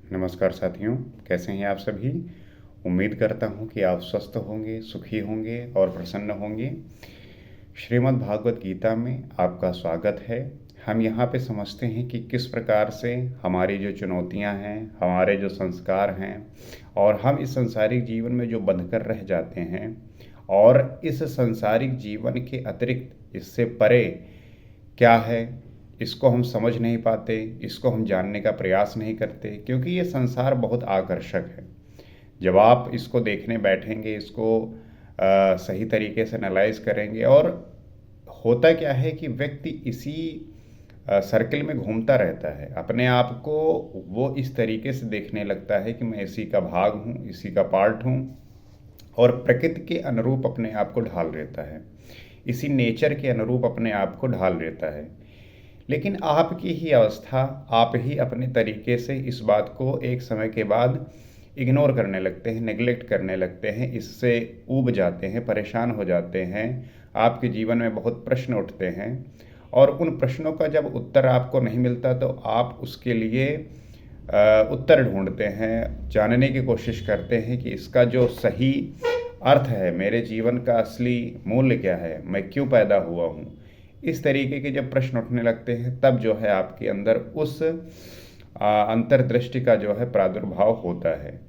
नमस्कार साथियों, कैसे हैं आप सभी। उम्मीद करता हूं कि आप स्वस्थ होंगे, सुखी होंगे और प्रसन्न होंगे। श्रीमद् भागवत गीता में आपका स्वागत है। हम यहाँ पे समझते हैं कि किस प्रकार से हमारी जो चुनौतियाँ हैं, हमारे जो संस्कार हैं और हम इस संसारिक जीवन में जो बंधकर रह जाते हैं और इस संसारिक जीवन के अतिरिक्त इससे परे क्या है, इसको हम समझ नहीं पाते, इसको हम जानने का प्रयास नहीं करते, क्योंकि ये संसार बहुत आकर्षक है। जब आप इसको देखने बैठेंगे, इसको सही तरीके से एनालाइज करेंगे और होता क्या है कि व्यक्ति इसी सर्किल में घूमता रहता है। अपने आप को वो इस तरीके से देखने लगता है कि मैं इसी का भाग हूँ, इसी का पार्ट हूँ और प्रकृति के अनुरूप अपने आप को ढाल लेता है, इसी नेचर के अनुरूप अपने आप को ढाल लेता है। लेकिन आपकी ही अवस्था, आप ही अपने तरीके से इस बात को एक समय के बाद इग्नोर करने लगते हैं, नेगलेक्ट करने लगते हैं, इससे ऊब जाते हैं, परेशान हो जाते हैं। आपके जीवन में बहुत प्रश्न उठते हैं और उन प्रश्नों का जब उत्तर आपको नहीं मिलता तो आप उसके लिए उत्तर ढूंढते हैं, जानने की कोशिश करते हैं कि इसका जो सही अर्थ है, मेरे जीवन का असली मूल्य क्या है, मैं क्यों पैदा हुआ हूँ। इस तरीके के जब प्रश्न उठने लगते हैं तब जो है आपके अंदर उस अंतर्दृष्टि का जो है प्रादुर्भाव होता है।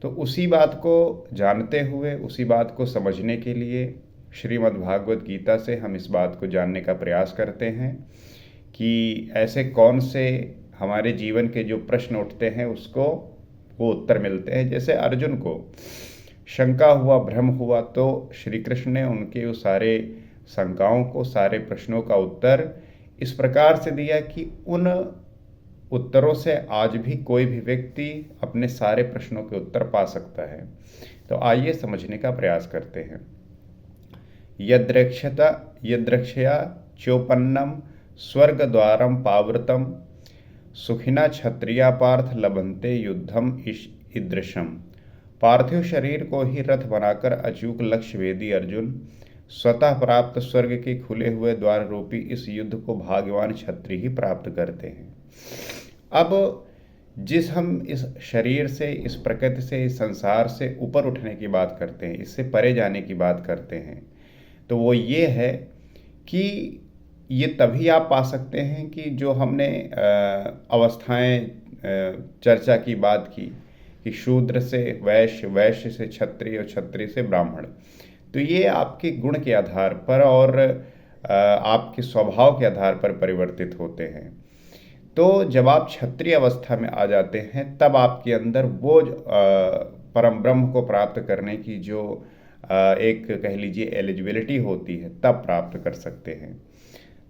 तो उसी बात को जानते हुए, उसी बात को समझने के लिए श्रीमद् भागवत गीता से हम इस बात को जानने का प्रयास करते हैं कि ऐसे कौन से हमारे जीवन के जो प्रश्न उठते हैं उसको वो उत्तर मिलते हैं। जैसे अर्जुन को शंका हुआ, भ्रम हुआ, तो श्री कृष्ण ने उनके उस सारे शंकाओं को, सारे प्रश्नों का उत्तर इस प्रकार से दिया कि उन उत्तरों से आज भी कोई भी व्यक्ति अपने सारे प्रश्नों के उत्तर पा सकता है। तो आइए समझने का प्रयास करते हैं। यद्रक्षया चोपन्नम स्वर्ग द्वारम पावृतम सुखिना क्षत्रिया पार्थ लभन्ते युद्धम ईदृशम। पार्थिव शरीर को ही रथ बनाकर अचूक लक्ष्य वेदी अर्जुन स्वतः प्राप्त स्वर्ग के खुले हुए द्वार रूपी इस युद्ध को भाग्यवान क्षत्रिय ही प्राप्त करते हैं। अब हम इस शरीर से, इस प्रकृति से, इस संसार से ऊपर उठने की बात करते हैं, इससे परे जाने की बात करते हैं, तो वो ये है कि ये तभी आप पा सकते हैं कि जो हमने अवस्थाएं चर्चा की बात की कि शूद्र से वैश्य, वैश्य से क्षत्रिय और क्षत्रिय से ब्राह्मण, तो ये आपके गुण के आधार पर और आपके स्वभाव के आधार पर परिवर्तित होते हैं। तो जब आप क्षत्रिय अवस्था में आ जाते हैं तब आपके अंदर वो परम ब्रह्म को प्राप्त करने की जो एक कह लीजिए एलिजिबिलिटी होती है, तब प्राप्त कर सकते हैं।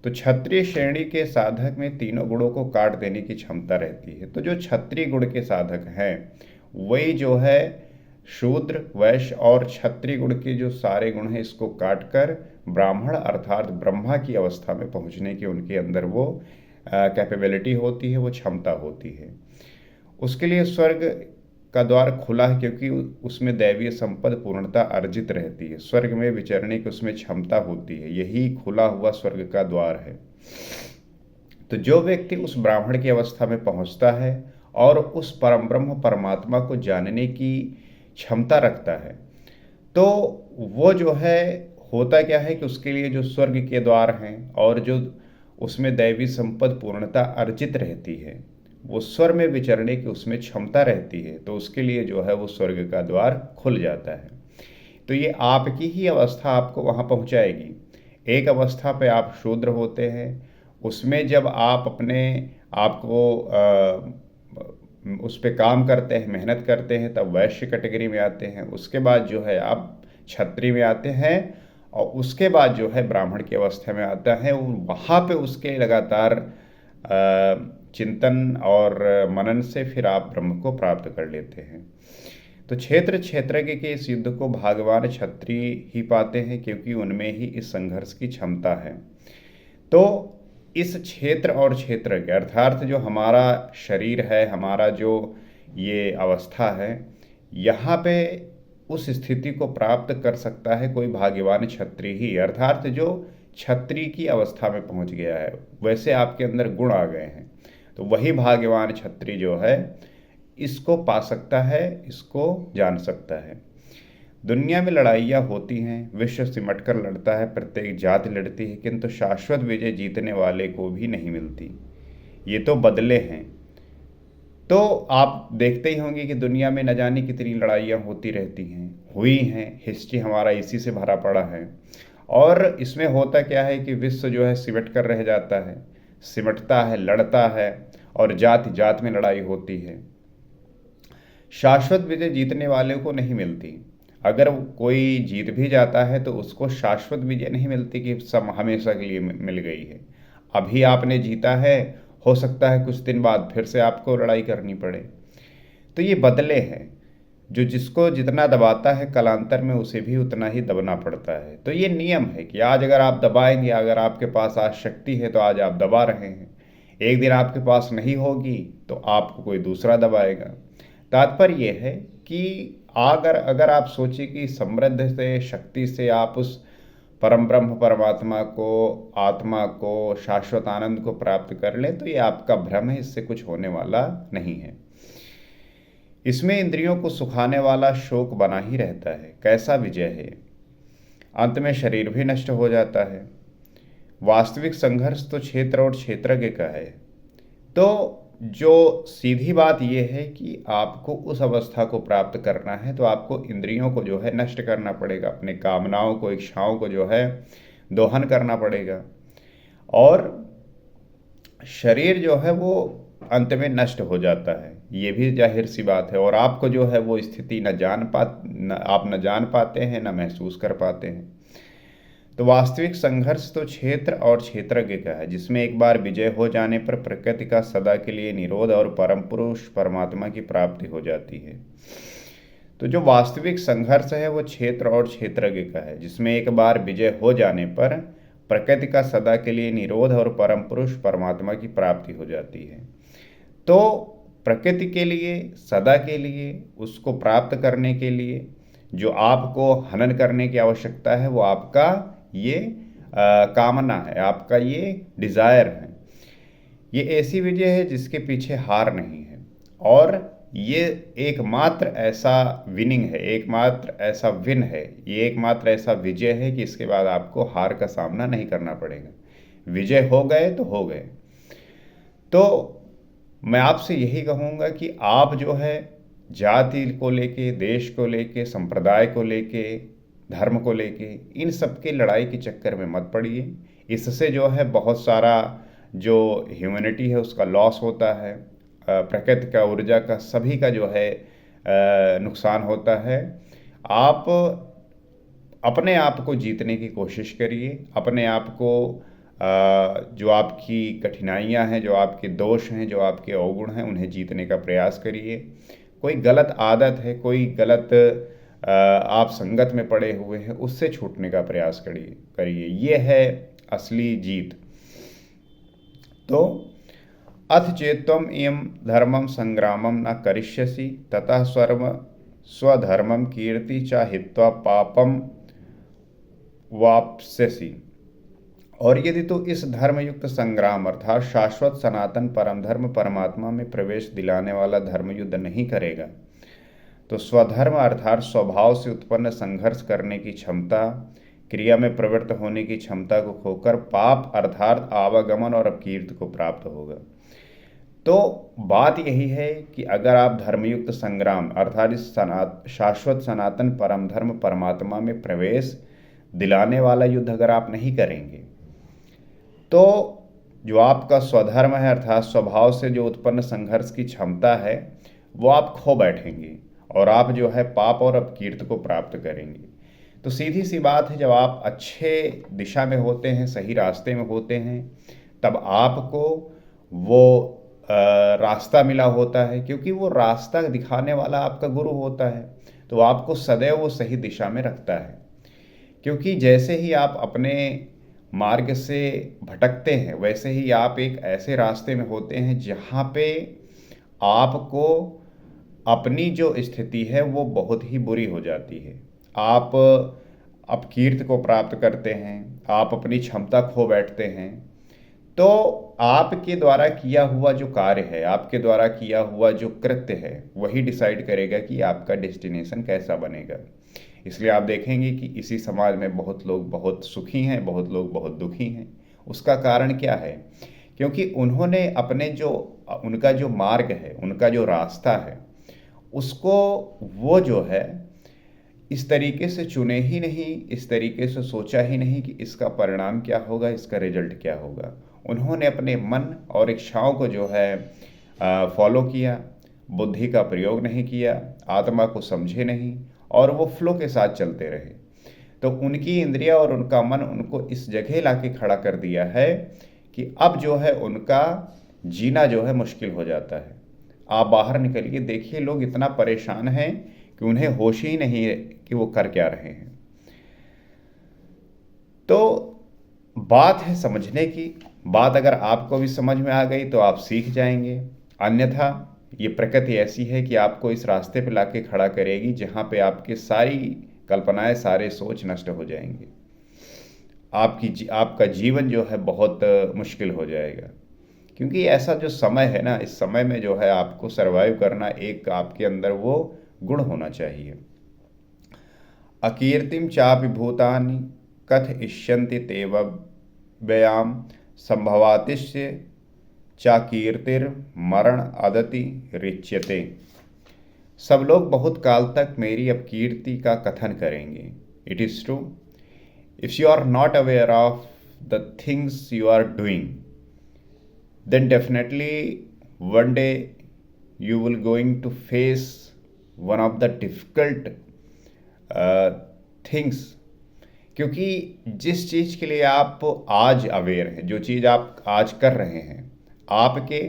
तो क्षत्रिय श्रेणी के साधक में तीनों गुणों को काट देने की क्षमता रहती है। तो जो क्षत्रिय गुण के साधक हैं वही जो है शूद्र, वैश्य और क्षत्रिय गुण के जो सारे गुण हैं इसको काटकर ब्राह्मण अर्थात ब्रह्मा की अवस्था में पहुंचने की उनके अंदर वो कैपेबिलिटी होती है, वो क्षमता होती है। उसके लिए स्वर्ग का द्वार खुला है क्योंकि उसमें दैवीय संपद पूर्णता अर्जित रहती है, स्वर्ग में विचरने की उसमें क्षमता होती है, यही खुला हुआ स्वर्ग का द्वार है। तो जो व्यक्ति उस ब्राह्मण की अवस्था में पहुंचता है और उस परम ब्रह्म परमात्मा को जानने की क्षमता रखता है, तो वो जो है, होता क्या है कि उसके लिए जो स्वर्ग के द्वार हैं और जो उसमें दैवी संपद पूर्णता अर्जित रहती है, वो स्वर्ग में विचरने की उसमें क्षमता रहती है, तो उसके लिए जो है वो स्वर्ग का द्वार खुल जाता है। तो ये आपकी ही अवस्था आपको वहाँ पहुँचाएगी। एक अवस्था पे आप शूद्र होते हैं, उसमें जब आप अपने आप को उस पर काम करते हैं, मेहनत करते हैं, तब वैश्य कैटेगरी में आते हैं। उसके बाद जो है आप क्षत्रिय में आते हैं और उसके बाद जो है ब्राह्मण की अवस्था में आता है। वहाँ पे उसके लगातार चिंतन और मनन से फिर आप ब्रह्म को प्राप्त कर लेते हैं। तो क्षेत्र क्षेत्रज्ञ के इस युद्ध को भगवान क्षत्रिय ही पाते हैं क्योंकि उनमें ही इस संघर्ष की क्षमता है। तो इस क्षेत्र और क्षेत्रज्ञ अर्थात जो हमारा शरीर है, हमारा जो ये अवस्था है, यहाँ पे उस स्थिति को प्राप्त कर सकता है कोई भाग्यवान क्षत्रिय ही, अर्थात जो क्षत्रिय की अवस्था में पहुँच गया है, वैसे आपके अंदर गुण आ गए हैं, तो वही भाग्यवान क्षत्रिय जो है इसको पा सकता है, इसको जान सकता है। दुनिया में लड़ाइयाँ होती हैं, विश्व सिमट कर लड़ता है, प्रत्येक जाति लड़ती है, किंतु शाश्वत विजय जीतने वाले को भी नहीं मिलती। ये तो बदले हैं। तो आप देखते ही होंगे कि दुनिया में न जाने कितनी लड़ाइयाँ होती रहती हैं, हुई हैं, हिस्ट्री हमारा इसी से भरा पड़ा है। और इसमें होता क्या है कि विश्व जो है सिमट कर रह जाता है, सिमटता है, लड़ता है, और जाति जात में लड़ाई होती है। शाश्वत विजय जीतने वाले को नहीं मिलती। अगर कोई जीत भी जाता है तो उसको शाश्वत विजय नहीं मिलती कि सब हमेशा के लिए मिल गई है। अभी आपने जीता है, हो सकता है कुछ दिन बाद फिर से आपको लड़ाई करनी पड़े। तो ये बदले हैं, जो जिसको जितना दबाता है कालांतर में उसे भी उतना ही दबना पड़ता है। तो ये नियम है कि आज अगर आप दबाएंगे, अगर आपके पास आज शक्ति है तो आज आप दबा रहे हैं, एक दिन आपके पास नहीं होगी तो आपको कोई दूसरा दबाएगा। तात्पर्य ये है कि अगर आप सोचिए कि समृद्ध से, शक्ति से आप उस परम ब्रह्म परमात्मा को, आत्मा को, शाश्वत आनंद को प्राप्त कर लें, तो ये आपका भ्रम है, इससे कुछ होने वाला नहीं है। इसमें इंद्रियों को सुखाने वाला शोक बना ही रहता है। कैसा विजय है, अंत में शरीर भी नष्ट हो जाता है। वास्तविक संघर्ष तो क्षेत्र और क्षेत्रज्ञ का है। तो जो सीधी बात यह है कि आपको उस अवस्था को प्राप्त करना है तो आपको इंद्रियों को जो है नष्ट करना पड़ेगा, अपने कामनाओं को, इच्छाओं को जो है दोहन करना पड़ेगा, और शरीर जो है वो अंत में नष्ट हो जाता है, ये भी जाहिर सी बात है। और आपको जो है वो स्थिति आप न जान पाते हैं, न महसूस कर पाते हैं। तो वास्तविक संघर्ष तो क्षेत्र और क्षेत्रज्ञ का है, जिसमें एक बार विजय हो जाने पर प्रकृति का सदा के लिए निरोध और परम पुरुष परमात्मा की प्राप्ति हो जाती है। तो जो वास्तविक संघर्ष है वो क्षेत्र और क्षेत्रज्ञ का है, जिसमें एक बार विजय हो जाने पर प्रकृति का सदा के लिए निरोध और परम पुरुष परमात्मा की प्राप्ति हो जाती है। तो प्रकृति के लिए, सदा के लिए, उसको प्राप्त करने के लिए जो आपको हनन करने की आवश्यकता है, वो आपका ये कामना है, आपका ये डिज़ायर है। ये ऐसी विजय है जिसके पीछे हार नहीं है, और ये एकमात्र ऐसा विनिंग है, एकमात्र ऐसा विन है, ये एकमात्र ऐसा विजय है कि इसके बाद आपको हार का सामना नहीं करना पड़ेगा। विजय हो गए तो हो गए। तो मैं आपसे यही कहूँगा कि आप जो है जाति को लेके, देश को लेके, संप्रदाय को लेके, धर्म को लेके, इन सब के लड़ाई के चक्कर में मत पड़िए। इससे जो है बहुत सारा जो ह्यूमैनिटी है उसका लॉस होता है, प्रकृति का, ऊर्जा का, सभी का जो है नुकसान होता है। आप अपने आप को जीतने की कोशिश करिए, अपने आप को जो आपकी कठिनाइयाँ हैं, जो आपके दोष हैं, जो आपके अवगुण हैं, उन्हें जीतने का प्रयास करिए। कोई गलत आदत है, कोई गलत आप संगत में पड़े हुए हैं, उससे छूटने का प्रयास करिए। ये है असली जीत। तो अथ चेत्त्वम् इयं धर्मं संग्रामं न करिष्यसि ततः स्वधर्मं कीर्ति च हित्वा पापं वाप्स्यसि। और यदि तू इस धर्मयुक्त संग्राम अर्थात शाश्वत सनातन परम धर्म परमात्मा में प्रवेश दिलाने वाला धर्मयुद्ध नहीं करेगा तो स्वधर्म अर्थात स्वभाव से उत्पन्न संघर्ष करने की क्षमता, क्रिया में प्रवृत्त होने की क्षमता को खोकर पाप अर्थात आवागमन और अपकीर्ति को प्राप्त होगा। तो बात यही है कि अगर आप धर्मयुक्त संग्राम अर्थात इस शाश्वत सनातन परम धर्म परमात्मा में प्रवेश दिलाने वाला युद्ध अगर आप नहीं करेंगे तो जो आपका स्वधर्म है अर्थात स्वभाव से जो उत्पन्न संघर्ष की क्षमता है वो आप खो बैठेंगे और आप जो है पाप और अपकीर्ति को प्राप्त करेंगे। तो सीधी सी बात है, जब आप अच्छे दिशा में होते हैं, सही रास्ते में होते हैं, तब आपको वो रास्ता मिला होता है, क्योंकि वो रास्ता दिखाने वाला आपका गुरु होता है, तो आपको सदैव वो सही दिशा में रखता है। क्योंकि जैसे ही आप अपने मार्ग से भटकते हैं वैसे ही आप एक ऐसे रास्ते में होते हैं जहाँ पे आपको अपनी जो स्थिति है वो बहुत ही बुरी हो जाती है। आप अपकीर्ति को प्राप्त करते हैं, आप अपनी क्षमता खो बैठते हैं। तो आपके द्वारा किया हुआ जो कार्य है, आपके द्वारा किया हुआ जो कृत्य है, वही डिसाइड करेगा कि आपका डेस्टिनेशन कैसा बनेगा। इसलिए आप देखेंगे कि इसी समाज में बहुत लोग बहुत सुखी हैं, बहुत लोग बहुत दुखी हैं। उसका कारण क्या है? क्योंकि उन्होंने अपने जो उनका जो मार्ग है, उनका जो रास्ता है, उसको वो जो है इस तरीके से चुने ही नहीं, इस तरीके से सोचा ही नहीं कि इसका परिणाम क्या होगा, इसका रिजल्ट क्या होगा। उन्होंने अपने मन और इच्छाओं को जो है फॉलो किया, बुद्धि का प्रयोग नहीं किया, आत्मा को समझे नहीं और वो फ्लो के साथ चलते रहे। तो उनकी इंद्रिया और उनका मन उनको इस जगह लाके खड़ा कर दिया है कि अब जो है उनका जीना जो है मुश्किल हो जाता है। आप बाहर निकलिए, देखिए लोग इतना परेशान हैं कि उन्हें होश ही नहीं है कि वो कर क्या रहे हैं। तो बात है समझने की। बात अगर आपको भी समझ में आ गई तो आप सीख जाएंगे, अन्यथा ये प्रकृति ऐसी है कि आपको इस रास्ते पे लाके खड़ा करेगी जहाँ पे आपकी सारी कल्पनाएं, सारे सोच नष्ट हो जाएंगे। आपका जीवन जो है बहुत मुश्किल हो जाएगा। क्योंकि ऐसा जो समय है ना, इस समय में जो है आपको सरवाइव करना, एक आपके अंदर वो गुण होना चाहिए। अकीर्तिम चापि भूतानि कथ इष्यन्ति तेव व्ययाम संभवातिश्य चाकीर्तिर्मरण अदति रिच्यते। सब लोग बहुत काल तक मेरी अपकीर्ति का कथन करेंगे। It is true, if you are not aware of the things you are doing, then definitely one day you will going to face one of the difficult things। क्योंकि जिस चीज़ के लिए आप आज अवेयर हैं, जो चीज़ आप आज कर रहे हैं, आपके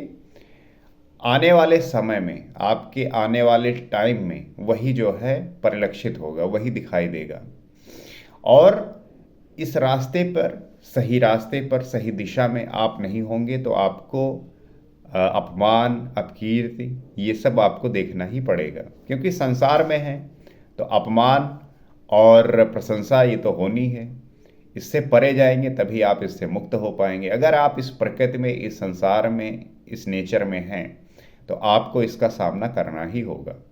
आने वाले समय में, आपके आने वाले टाइम में वही जो है परिलक्षित होगा, वही दिखाई देगा। और इस रास्ते पर, सही रास्ते पर, सही दिशा में आप नहीं होंगे तो आपको अपमान, अपकीर्ति, ये सब आपको देखना ही पड़ेगा। क्योंकि संसार में है तो अपमान और प्रशंसा ये तो होनी है। इससे परे जाएंगे तभी आप इससे मुक्त हो पाएंगे। अगर आप इस प्रकृति में, इस संसार में, इस नेचर में हैं तो आपको इसका सामना करना ही होगा।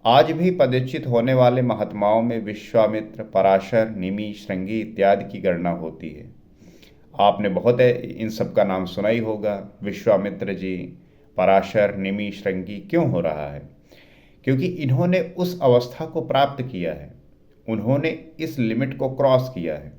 आज भी पदच्युत होने वाले महात्माओं में विश्वामित्र, पराशर, निमि, श्रृंगी इत्यादि की गणना होती है। आपने बहुत इन सब का नाम सुना ही होगा। विश्वामित्र जी, पराशर, निमि, श्रृंगी क्यों हो रहा है? क्योंकि इन्होंने उस अवस्था को प्राप्त किया है, उन्होंने इस लिमिट को क्रॉस किया है।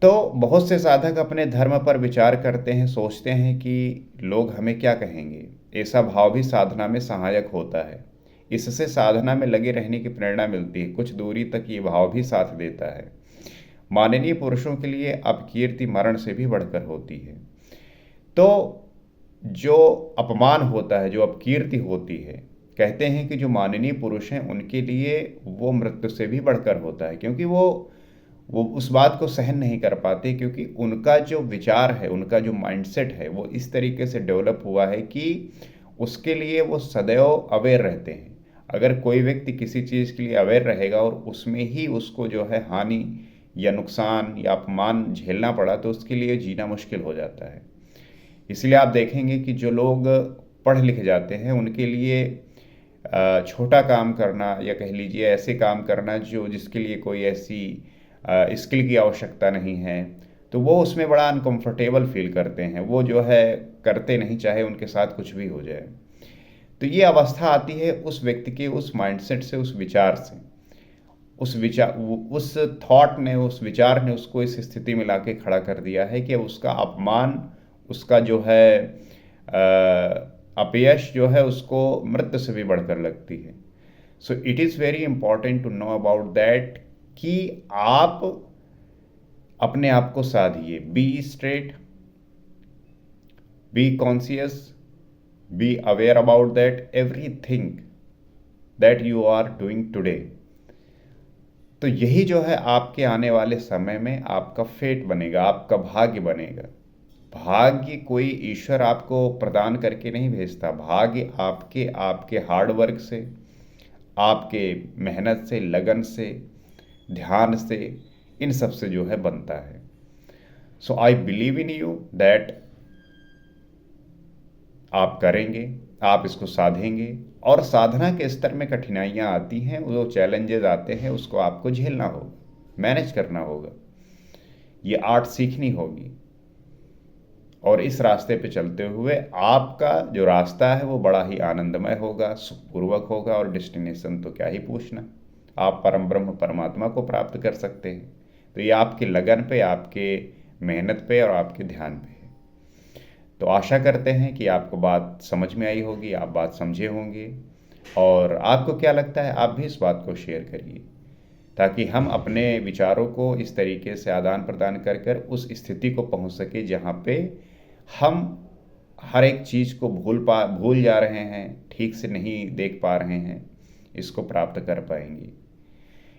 तो बहुत से साधक अपने धर्म पर विचार करते हैं, सोचते हैं कि लोग हमें क्या कहेंगे। ऐसा भाव भी साधना में सहायक होता है। इससे साधना में लगे रहने की प्रेरणा मिलती है। कुछ दूरी तक ये भाव भी साथ देता है। माननीय पुरुषों के लिए अपकीर्ति मरण से भी बढ़कर होती है। तो जो अपमान होता है, जो अपकीर्ति होती है, कहते हैं कि जो माननीय पुरुष हैं उनके लिए वो मृत्यु से भी बढ़कर होता है। क्योंकि वो उस बात को सहन नहीं कर पाते, क्योंकि उनका जो विचार है, उनका जो माइंडसेट है, वो इस तरीके से डेवलप हुआ है कि उसके लिए वो सदैव अवेयर रहते हैं। अगर कोई व्यक्ति किसी चीज़ के लिए अवेयर रहेगा और उसमें ही उसको जो है हानि या नुकसान या अपमान झेलना पड़ा तो उसके लिए जीना मुश्किल हो जाता है। इसलिए आप देखेंगे कि जो लोग पढ़ लिख जाते हैं उनके लिए छोटा काम करना, या कह लीजिए ऐसे काम करना जिसके लिए कोई ऐसी स्किल की आवश्यकता नहीं है, तो वो उसमें बड़ा अनकंफर्टेबल फील करते हैं। वो जो है करते नहीं, चाहे उनके साथ कुछ भी हो जाए। तो ये अवस्था आती है उस व्यक्ति के उस माइंडसेट से, उस विचार से। उस थॉट ने, उस विचार ने उसको इस स्थिति में लाके खड़ा कर दिया है कि उसका अपमान, उसका जो है अपयश जो है उसको मृत्यु से भी बढ़कर लगती है। So it is very important to know about that कि आप अपने आप को साधिए। Be straight, be conscious, be aware about that everything that you are doing today. तो यही जो है आपके आने वाले समय में आपका फेट बनेगा, आपका भाग्य बनेगा। भाग्य कोई ईश्वर आपको प्रदान करके नहीं भेजता। भाग्य आपके हार्डवर्क से, आपके मेहनत से, लगन से, ध्यान से, इन सब से जो है बनता है। So I believe in you that आप करेंगे, आप इसको साधेंगे, और साधना के स्तर में कठिनाइयाँ आती हैं, वो चैलेंजेस आते हैं, उसको आपको झेलना होगा, मैनेज करना होगा, ये आर्ट सीखनी होगी। और इस रास्ते पे चलते हुए आपका जो रास्ता है वो बड़ा ही आनंदमय होगा, सुखपूर्वक होगा, और डेस्टिनेशन तो क्या ही पूछना, आप परम ब्रह्म परमात्मा को प्राप्त कर सकते हैं। तो ये आपकी लगन पे, आपके मेहनत पे और आपके ध्यान पे है। तो आशा करते हैं कि आपको बात समझ में आई होगी, आप बात समझे होंगे, और आपको क्या लगता है आप भी इस बात को शेयर करिए, ताकि हम अपने विचारों को इस तरीके से आदान प्रदान कर कर उस स्थिति को पहुंच सके जहां पे हम हर एक चीज़ को भूल जा रहे हैं, ठीक से नहीं देख पा रहे हैं, इसको प्राप्त कर पाएंगे।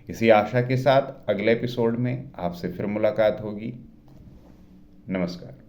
इसी आशा के साथ अगले एपिसोड में आपसे फिर मुलाकात होगी। नमस्कार।